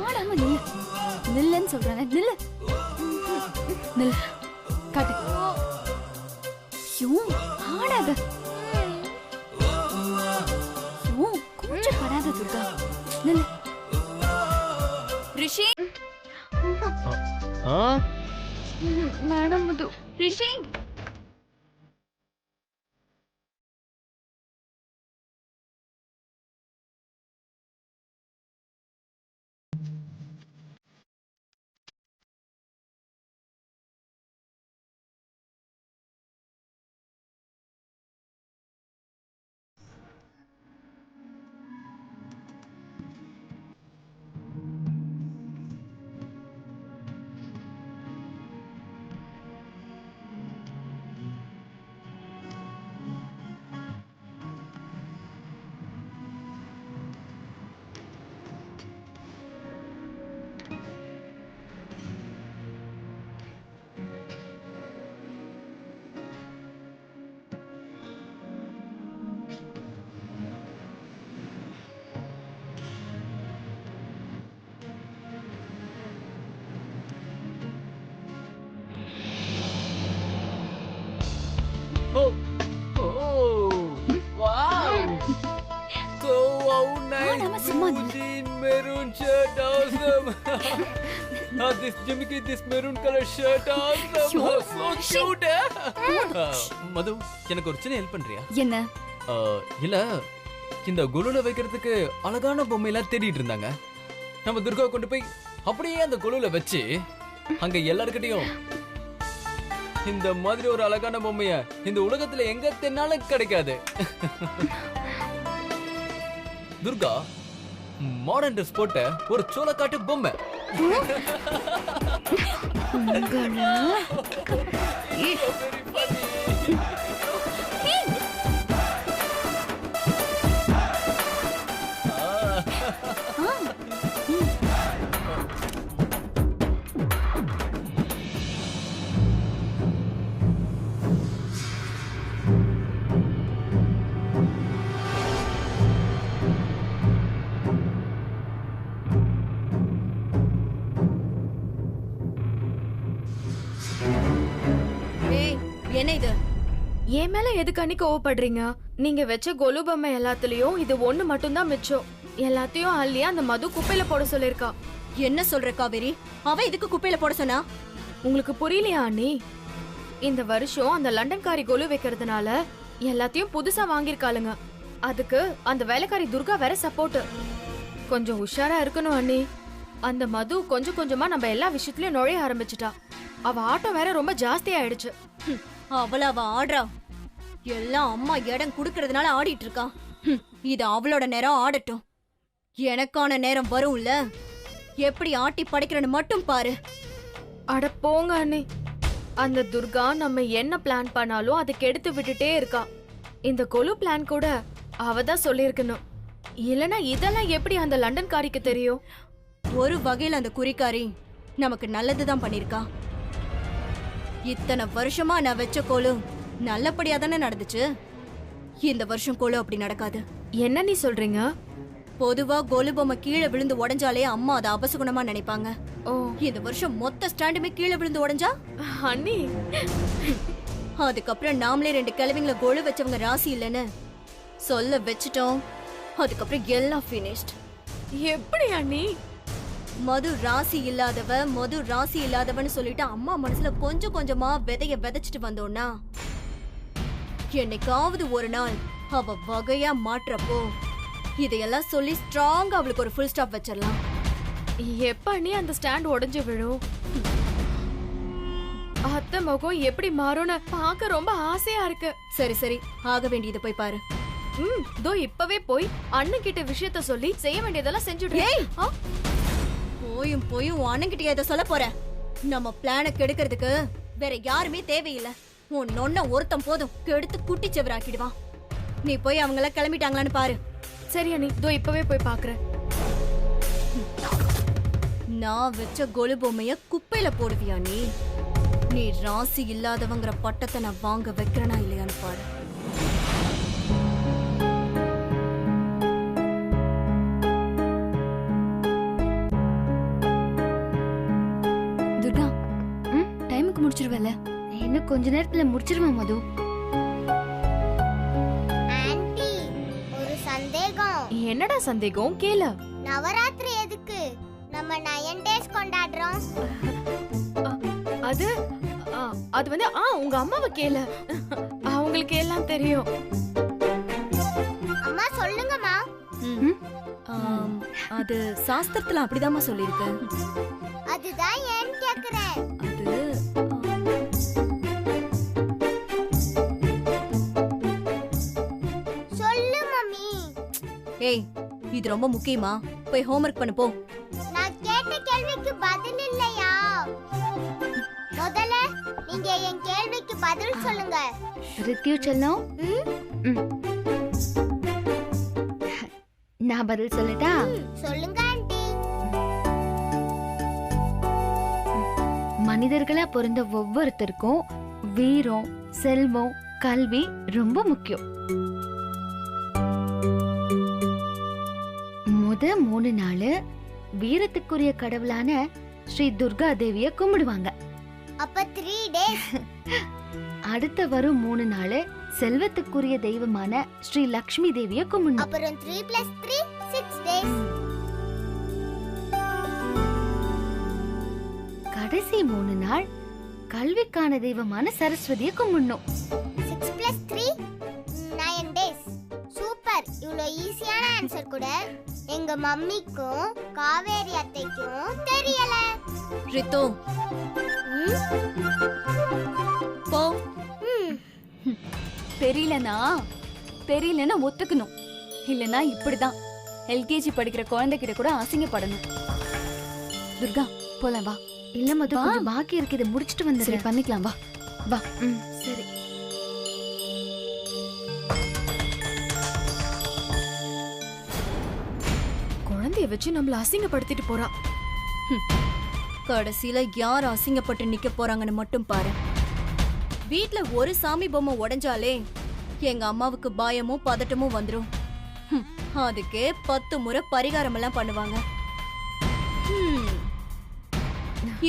ஆடாம நில்லு. நில்லுன்னு சொல்றேன். நில்லு. நில்லு. காட்டு. ஐயோ, ஆடாத. ஐயோ, கொஞ்சம் படாத துர்கா. நில்லு. ரிஷி. Madam Madhu. Rishi. Oh, oh, wow! So nice! Blue jean, maroon shirt, awesome! This Jimmy, this maroon color shirt, awesome! So cute! மது, எனக்கு ஒரு சின்ன ஹெல்ப் பண்றியா? என்ன? இல்ல, இந்த கொலுல வைக்கிறதுக்கு அழகான பொம்மையெல்லாம் தேடிட்டு இருந்தாங்க. நம்ம துர்கா கொண்டு போய் அப்படியே அந்த கொலுல வச்சு அங்க எல்லார்கிட்டயும் இந்த மாதிரி ஒரு அழகான பொம்மைய இந்த உலகத்துல எங்க தென்னாலும் கிடைக்காது. துர்கா மாடர்ன் ட்ரெஸ் போட்ட ஒரு சோளக்காட்டு பொம்மை. என்ன இது? என் மேல எதுக்கு அன்னைக்கு கோவப்படுறீங்க? நீங்க வச்ச கொலு பொம்மை எல்லாத்துலயும் இது ஒண்ணு மட்டும் தான் மிச்சம். எல்லாத்தையும் அள்ளி அந்த மது குப்பையில போட சொல்லிருக்கா. என்ன சொல்ற காவேரி? அவ இதுக்கு குப்பையில போட சொன்னா? உங்களுக்கு புரியலையா அண்ணி? இந்த வருஷம் அந்த லண்டன்காரி கொலு வைக்கிறதுனால எல்லாத்தையும் புதுசா வாங்கிருக்காளுங்க. அதுக்கு அந்த வேலைக்காரி துர்கா வேற சப்போர்ட். கொஞ்சம் உஷாரா இருக்கணும் அண்ணி. அந்த மது கொஞ்சம் கொஞ்சமா நம்ம எல்லா விஷயத்திலயும் நுழைய ஆரம்பிச்சிட்டா. அவ ஆட்டம் வேற ரொம்ப ஜாஸ்தி ஆயிடுச்சு. அவள அவ ஆடுறா. எல்லாம் அம்மா இடம் குடுக்கறதுனால ஆடிட்டு இருக்கா. இது அவளோட நேரம், ஆடட்டும். எனக்கான நேரம் வரும்ல. எப்படி ஆட்டி படைக்கிறன்னு மட்டும் பாரு. அட போங்க அண்ணி. அந்த துர்கா நம்ம என்ன பிளான் பண்ணாலும் அதை கெடுத்து விட்டுட்டே இருக்கா. இந்த கொலு பிளான் கூட அவ தான் சொல்லியிருக்கணும். இல்லனா இதெல்லாம் எப்படி அந்த லண்டன்காரிக்கு தெரியும்? ஒரு வகையில் அந்த குறிக்காரி நமக்கு நல்லதுதான் பண்ணிருக்கா. இத்தனை வருஷமா நான் வச்ச கோலு நல்லபடியா தானே நடந்துச்சு. இந்த வருஷம் கோலு அப்படி நடக்காது. என்ன நீ சொல்றீங்க? பொதுவா கோலு பொம்மை கீழே விழுந்து உடைஞ்சாலே அம்மா அதை அபசகுணமா நினைப்பாங்க. ஓ, இந்த வருஷம் மொத்த ஸ்டாண்டுமே கீழே விழுந்து உடைஞ்சா அண்ணி, அதுக்கப்புறம் நாமளே 2 கிழவிங்களை கோலு வச்சவங்க ராசி இல்லைன்னு சொல்ல வச்சுட்டோம். அதுக்கப்புறம் எல்லாம் ஃபினிஷ்ட். எப்படி அண்ணி? மது ராசி இல்லாதவன்னு சொல்லிட்டு அம்மா மனசுல கொஞ்சம் கொஞ்சமா விதைய விதைச்சிட்டு வந்தோம்னா என்னைக்காவது ஒரு நாள் அவ வகையா மாற்றப்போ இதையெல்லாம் சொல்லி ஸ்ட்ராங்கா அவளுக்கு ஒரு ஃபுல் ஸ்டாப் வச்சிடலாம். எப்ப அண்ணி அந்த ஸ்டாண்ட் உடைஞ்சு விழும்? அத்தை முகம் எப்படி மாறும்னு பார்க்க ரொம்ப ஆசையா இருக்கு. சரி சரி, ஆக வேண்டியது போய் பாரு. தோ இப்பவே போய் அண்ணன் கிட்ட விஷயத்த சொல்லி செய்ய வேண்டியதெல்லாம் செஞ்சுடுறேன். போயும் அண்ணன்கிட்ட இதை சொல்ல போற? நம்ம பிளான கெடுக்கிறதுக்கு வேற யாருமே தேவையில்லை. உன் நொன்ன ஒருத்தம் போதும், கெடுத்து குட்டி செவராக்கிடுவான். நீ போய் அவங்கள கிளம்பிட்டாங்களான்னு பாரு. சரி அண்ணி, தோ இப்பவே போய் பாக்குறேன். நான் வச்ச கொலு பொம்மைய குப்பையில போடுவியா நீ? நீ ராசி இல்லாதவங்கிற பட்டத்தை நான் வாங்க வைக்கிறனா இல்லையான்னு பாரு. முடிச்சிருவல? இன்னும் கொஞ்ச நேரத்துல முடிச்சிருவேன் மது. ஆன்ட்டி, ஒரு சந்தேகம். என்னடா சந்தேகம் கேளு. நவராத்திரி எதுக்கு நம்ம 9 days கொண்டாடுறோம்? அது அது வந்து உங்க அம்மாவை கேளு. அவங்களுக்கு எல்லாம் தெரியும். அம்மா சொல்லுங்கம்மா. அது சாஸ்திரத்துல அப்படிதாம்மா சொல்லிருக்கு. அதுதான் ஏன் கேக்குறேன். அது சொல்லு மம்மி. ஏய், இது ரொம்ப முக்கியமா? போய் ஹோம்வொர்க் பண்ணு போ. நான் கேட்ட கேள்விக்கு பதில் இல்லையா? முதல்ல நீங்க என் கேள்விக்கு பதில் சொல்லுங்க. ரித்யூ செல்லம், நான் பதில் சொல்லட்டா? சொல்லுங்க ஆன்ட்டி. மனிதர்களா பிறந்த ஒவ்வொருத்தருக்கும் வீரம், செல்வம், கல்வி ரொம்ப முக்கியம். முத 3 நாள் வீரத்துக்குரிய கடவுளான ஸ்ரீ துர்கா தேவிய கும்பிடுவாங்க. அப்ப 3 days. அடுத்த வரும் 3 நாள் செல்வத்துக்குரிய தெய்வமான ஸ்ரீ லக்ஷ்மி தேவிய கும்பிடணும். அப்புறம் 3 + 3 6 days. கடைசி 3 நாள் கல்விக்கான தெய்வமான சரஸ்வதிய கும்பிடணும். 6 + 3 9 days. சூப்பர். இவ்ளோ ஈஸியான ஆன்சர் கூட எங்க மம்மிக்கும் காவேரி அத்தைக்கும் தெரியல. ரித்து, போ. தெரியலனா ஒத்துக்கணும். இல்லனா இப்படிதான் எல்கேஜி படிக்கிற குழந்தைகிட்ட கூட அசிங்கப்படணும். துர்கா, போலாம் வா. இல்ல மது, கொஞ்சம் பாக்கி இருக்கு, இதை முடிச்சிட்டு சரி, வந்துடுறேன். பண்ணிக்கலாம் வா. வா. சரி. குழந்தைய வச்சு நம்மள அசிங்கப்படுத்திட்டு போறா. கடைசியில யார் அசிங்கப்பட்டு நிக்க போறாங்கன்னு மட்டும் பாரு. வீட்ல ஒரு சாமி பொம்மை உடைஞ்சாலே எங்க அம்மாவுக்கு பயமும் பதட்டமும் வந்துரும். அதுக்கே 10 முறை பரிகாரம் எல்லாம் பண்ணுவாங்க.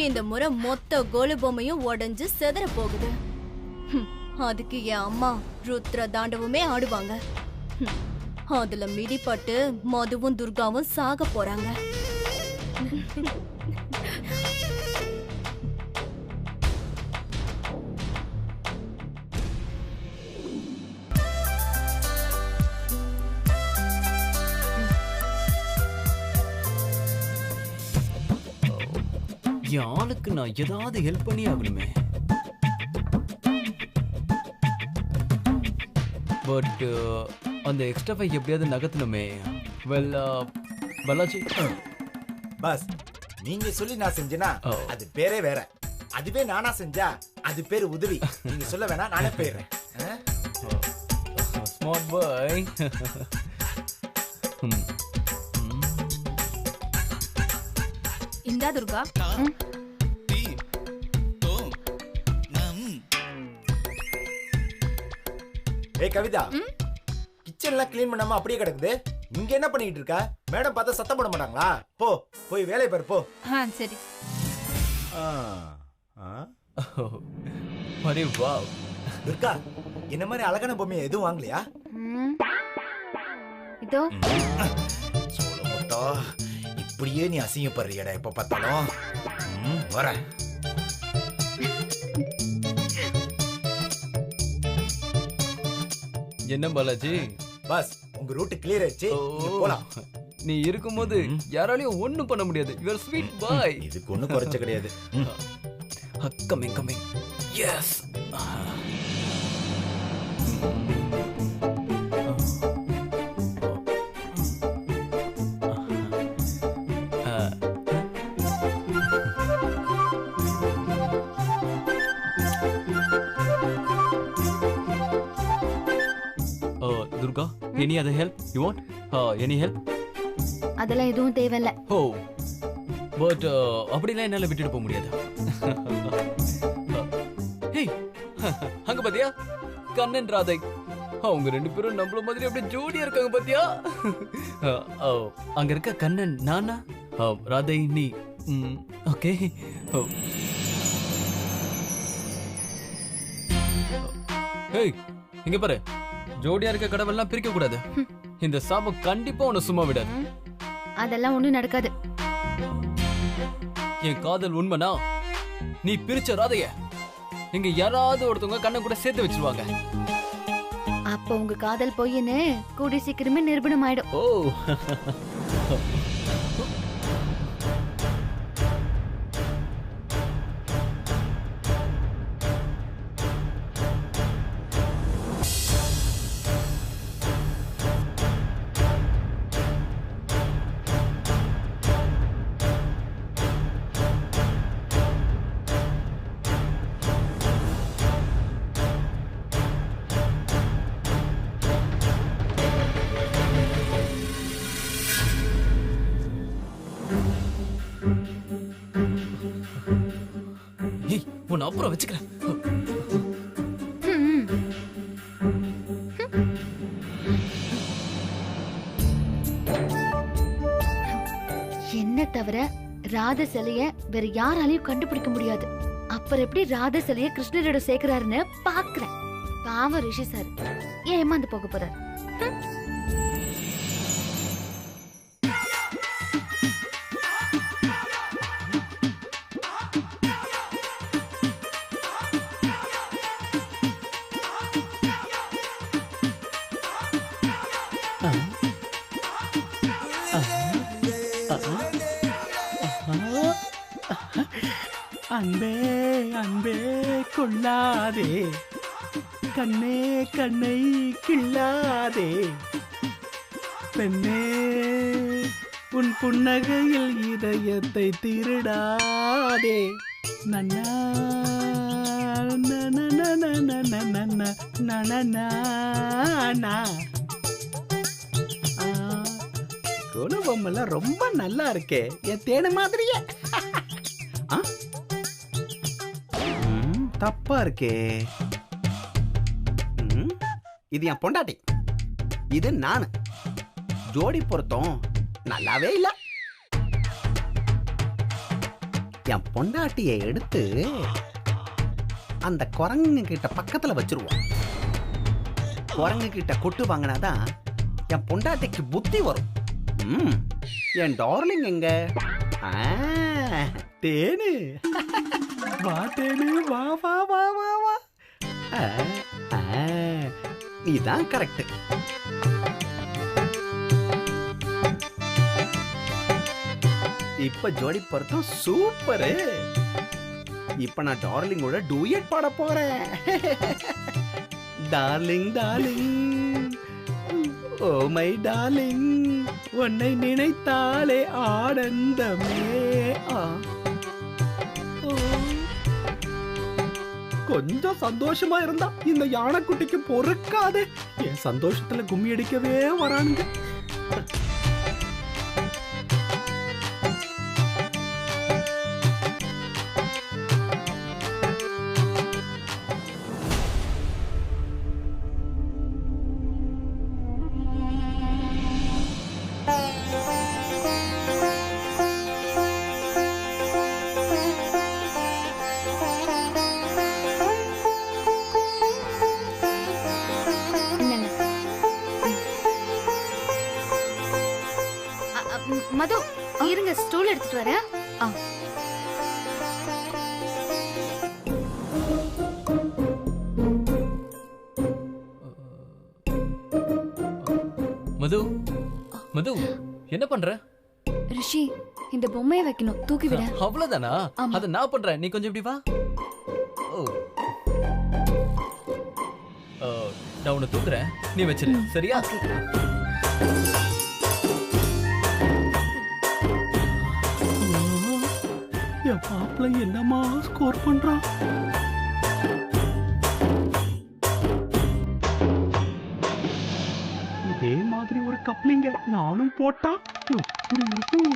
இந்த முறை மொத்த கோலு பொம்மையும் உடைஞ்சு செதற போகுது. அதுக்கு என் அம்மா ருத்ர தாண்டவமே ஆடுவாங்க. அதுல மிதிப்பட்டு மதுவும் துர்காவும் சாக போறாங்க. என் ஆளுக்கு நான் ஏதாவது ஹெல்ப் பண்ணி ஆகணுமே. பட் அந்த எக்ஸ்ட்ரா ஃபைவ் எப்படியாவது நகர்த்தணுமே. வெல் பாலாஜி, பஸ் நீங்க சொல்லி நான் செஞ்சேனா அது பேரே வேற. அதுவே நானா செஞ்சா அது பேரு உதவி. நீங்க சொல்ல வேணா, நானே போயிடுறேன். Smart boy. இந்தா துர்கா. ஏய் கவிதா, கிச்சன்லாம் க்ளீன் பண்ணாம அப்படியே கிடக்குது. இங்க என்ன பண்ணிட்டு இருக்கா? மேடம் பார்த்தா சத்தம் போட மாட்டாங்களா? போய் வேலையை பாரு போ. சரி. Array wow. துர்கா, என்ன மாதிரி அழகான பொம்மையை எதுவும் வாங்கலையா? இதோ சொல்ல மாட்டா. இப்படியே நீ அசிங்கப்படுறியடா எப்ப பார்த்தாலும். வரேன். என்ன பாலாஜி? பஸ் உங்க ரூட் கிளியர் ஆயிடுச்சு, போலாம். நீ இருக்கும்போது யாராலையும் ஒண்ணும் பண்ண முடியாது. You are sweet boy. இதுக்கு ஒண்ணும் குறைச்ச கிடையாது. Coming coming. Yes. Durga, any other help you want? Any help? அதெல்லாம் எதுவும் தேவையில்ல. பட் அப்படிலாம் என்னால விட்டுட்டு போக முடியாது. ஹே, அங்க பாத்தியா? கண்ணன் ராதை. அவங்க 2 பேரும் நம்மள மாதிரி அப்படியே ஜோடியா இருக்காங்க பாத்தியா? அங்க இருக்க கண்ணன் நானா, ராதை நீ. ஓகே. ஏய் இங்க பாரு, ஜோடியா இருக்க கடவுள்லாம் பிரிக்க கூடாது. இந்த சாபம் கண்டிப்பா உன்னை சும்மா விடாது. அதெல்லாம் ஒண்ணும் நடக்காது. என் காதல் உண்மைனா நீ பிரிச்ச ராதைய இங்க யாராவது ஒருத்தவங்க கண்ணை கூட சேர்த்து வச்சிருவாங்க. அப்ப உங்க காதல் பொய்ன்னு கூடி சீக்கிரமே நிரூபணம் ஆயிடும். ஓ ஏய், உன்னை அப்புறம் வச்சுக்கிறேன். என்ன தவிர ராத சிலைய வேற யாராலையும் கண்டுபிடிக்க முடியாது. அப்புறம் எப்படி ராத சிலைய கிருஷ்ணரோட சேர்க்கிறாருன்னு பாக்குறேன். பாவம் ரிஷி சார் ஏமாந்து போக போறாரு. அன்பே அன்பே கொள்ளாதே, கண்ணே கண்ணை கிள்ளாதே, பெண்ணே உன் புன்னகையில் இதயத்தை திருடாதே. நன்னா குணபொம்மெல்லாம் ரொம்ப நல்லா இருக்கே, என் தேனு மாதிரியே. தப்பா இருக்கே. இது என் பொண்டாட்டி, இது நானு. ஜோடி பொருத்தம் நல்லாவே இல்ல. என் பொண்டாட்டியை எடுத்து அந்த குரங்கு கிட்ட பக்கத்துல வச்சிருவோம். குரங்கு கிட்ட கொட்டு வாங்கினாதான் என் பொண்டாட்டிக்கு புத்தி வரும். என் டார்லிங் எங்க? தேனு வா, தேனு வா வா வா வா வா. இதான் கரெக்ட். இப்ப ஜோடி பொருத்தம் சூப்பரு. இப்ப நான் டார்லிங்கோட டூயட் பாட போறேன். Darling darling oh my darling, உன்னை நினைத்தாலே ஆனந்தமே. கொஞ்சம் சந்தோஷமா இருந்தா இந்த யானைக்குட்டிக்கு பொறுக்காது. என் சந்தோஷத்துல கும்மி அடிக்கவே வரானுங்க. மது இருங்க, ஸ்டூல் எடுத்துட்டு வரேன். மது மது என்ன பண்ற? ரிஷி, இந்த பொம்மையை வைக்கணும், தூக்கி விட. அவ்வளவுதானா? அத நான் பண்றேன், நீ கொஞ்சம் இப்படி வா. நான் உன்னை தூக்குறேன், நீ வச்சிரு, சரியா? என் மாப்பிள்ளை என்னமா ஸ்கோர் பண்றான்? இதே மாதிரி ஒரு கப்ளிங்க நானும் போட்டா எப்படி இருக்கும்?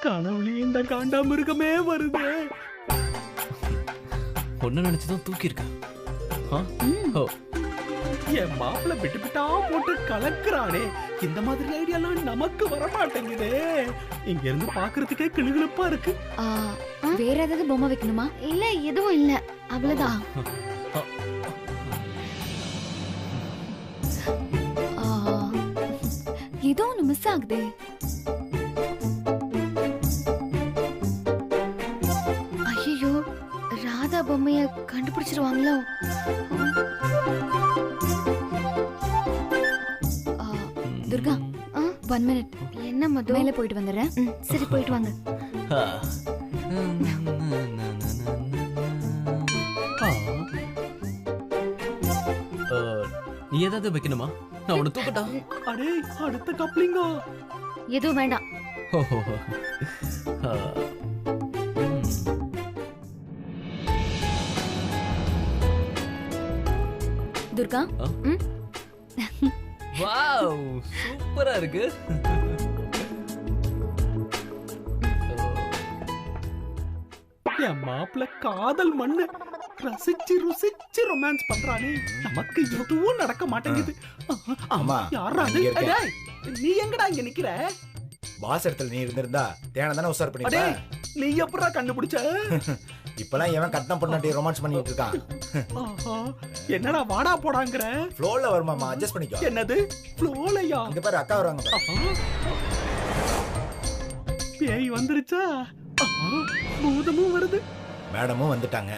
கனவுலயும் இந்த காண்டாமிருகமே வருதே. ஒன்னு நினைச்சுதான் தூக்கி இருக்கேன். என் மாப்பிள்ள விட்டு விட்டா போட்டு கலக்குறானே. இந்த மாதிரி ஐடியாலாம் நமக்கு வர மாட்டேங்குதே. இங்க இருந்து பாக்குறதுக்கே கிளுகிளுப்பா இருக்கு. வேற ஏதாவது பொம்மை வைக்கணுமா? இல்ல எதுவும் இல்ல, அவ்வளவுதான். ஏதோ ஒண்ணு மிஸ் ஆகுதே. ஐயோ, ராதா பொம்மைய கண்டுபிடிச்சிருவாங்களோ? துர்கா, 1 minute. என்ன மது? மேல போயிட்டு வந்துடுறேன். சரி, போயிட்டு வாங்க. நீ ஏதாவது வைக்கணுமா? நான் உன்னை தூக்கட்டா? அடே, அடுத்த கப்ளிங்கோ. எதுவும் வேண்டாம். துர்கா, வாவ், சூப்பரா இருக்கு. என் மாப்பிள்ள காதல் மண்ணு. ரசிச்சு ருசிச்சு ரொமான்ஸ் பண்றானே. நமக்கு எதுவும் நடக்க மாட்டேங்குது. அம்மா, யாரா அது? இங்க இருக்கேன். டேய், நீ எங்கடா இங்க நிக்கிற? பாஸ் இடத்துல நீ இருந்திருந்தா தேன தானே உசார் அடே, பண்ணிருப்ப. நீ எப்படா கண்டுபிடிச்ச? இப்பெல்லாம் எவன் கட்டம் பொண்ணாட்டி ரொமான்ஸ் பண்ணிட்டு இருக்கான். ஆஹா, என்னடா வாடா போடாங்கற? ஃப்ளோல வருமாமா, அட்ஜஸ்ட் பண்ணிக்கோ. என்னது ஃப்ளோலையா? இங்க பாரு, அக்கா வராங்க பாரு. பேய் வந்துருச்சா? பூதமும் வருது. மேடமும் வந்துட்டாங்க.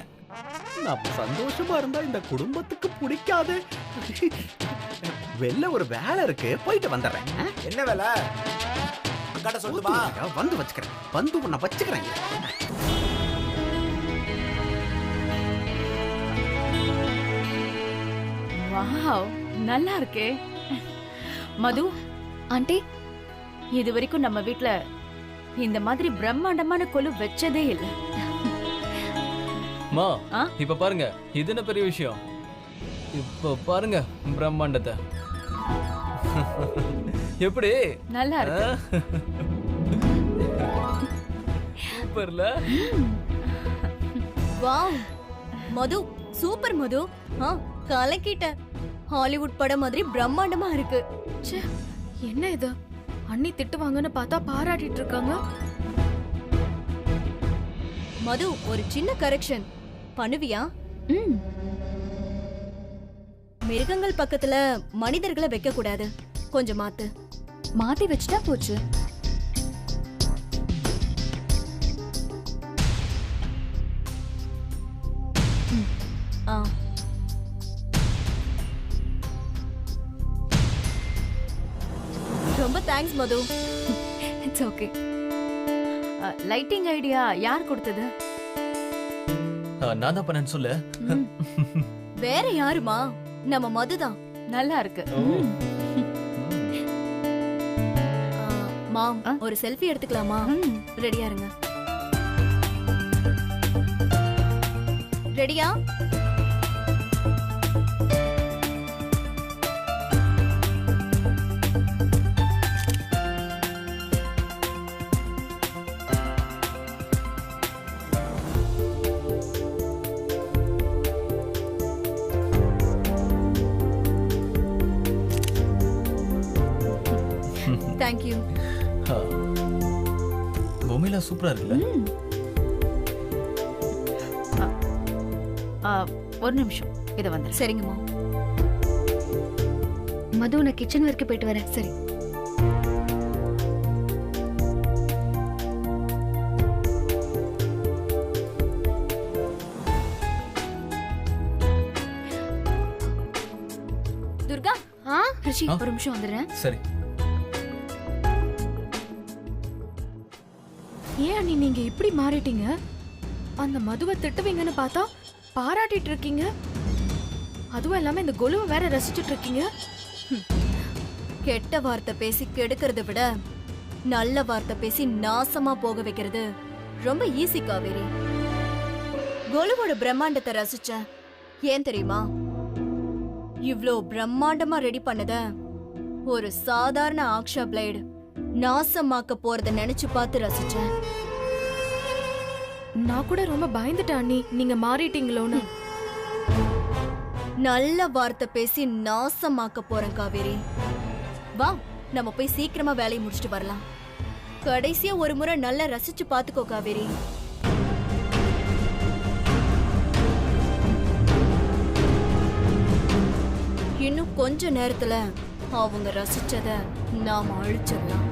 நம்ம சந்தோஷமா இருந்தா இந்த குடும்பத்துக்கு பிடிக்காது. வெளில ஒரு வேலை இருக்கு, போயிட்டு வந்துடுறேன். என்ன வேலை? அக்காட்ட சொல்லுமா? வந்து வச்சுக்கிறேன், வந்து உன்னை வச்சுக்கிறேன். வாவ், நல்லா இருக்கே. மது ஆண்டி, இது வரைக்கும் நம்ம வீட்ல இந்த மாதிரி பிரம்மாண்டமான கொலு வச்சதே இல்ல. மா, இப்ப பாருங்க, இது என்ன பெரிய விஷயம். இப்ப பாருங்க பிரம்மாண்டத்தை. எப்படி? நல்லா இருக்கு. சூப்பர்ல. வாவ் மது, சூப்பர் மது. கலக்கிட்ட. ஹாலிவுட் படம் மாதிரி பிரம்மாண்டமா இருக்கு. ச்சே, என்ன இது? அண்ணி திட்டுவாங்கன்னு பார்த்தா பாராட்டிட்டு இருக்காங்க. மது, ஒரு சின்ன கரெக்ஷன் பண்ணுவியா? மிருகங்கள் பக்கத்துல மனிதர்களை வைக்க கூடாது. கொஞ்சம் மாத்து. மாத்தி வச்சுட்டா போச்சு. ரொம்ப thanks Madhu. It's okay. Lighting idea யார் கொடுத்தது? நான் தான் பண்ணேன்னு சொல்லு. வேற யாருமா? நம்ம மதுதான். நல்லா இருக்கு. மாம், ஒரு செல்ஃபி எடுத்துக்கலாமா? ரெடியா இருங்க. ரெடியா? Thank you. பொம்மையில சூப்பரா இருக்குல்ல? ஒரு நிமிஷம், இத வந்து. சரிங்கம்மா. மது, நான் கிச்சன் வரைக்கும் போயிட்டு வரேன். சரி. துர்கா, ரிஷி, ஒரு நிமிஷம் வந்துடுறேன். சரி. ஏன் அண்ணி நீங்க இப்படி மாறிட்டீங்க? அந்த மதுவை திட்டுவீங்கன்னு பார்த்தா பாராட்டிட்டு இருக்கீங்க. அதுவும் இல்லாம இந்த கொலுவை வேற ரசிச்சுட்டு இருக்கீங்க. கெட்ட வார்த்தை பேசி கெடுக்கிறத விட நல்ல வார்த்தை பேசி நாசமா போக வைக்கிறது ரொம்ப ஈஸி காவேரி. கொலுவோட பிரம்மாண்டத்தை ரசிச்ச. ஏன் தெரியுமா? இவ்ளோ பிரம்மாண்டமா ரெடி பண்ணத ஒரு சாதாரண ஆக்ஷா பிளேடு நாசமாக்க போறத நினைச்சு பார்த்து ரசிச்சேன். நான் கூட ரொம்ப பயந்துட்டேன் அண்ணி, நீங்க மாறிட்டீங்களோன்னு. நல்ல வார்த்தை பேசி நாசமாக்க போறேன் காவேரி. வா, நம்ம போய் சீக்கிரமா வேலையை முடிச்சிட்டு வரலாம். கடைசியா ஒரு முறை நல்லா ரசிச்சு பாத்துக்கோ காவேரி. இன்னும் கொஞ்ச நேரத்துல அவங்க ரசிச்சத நாம அழிச்சிடலாம்.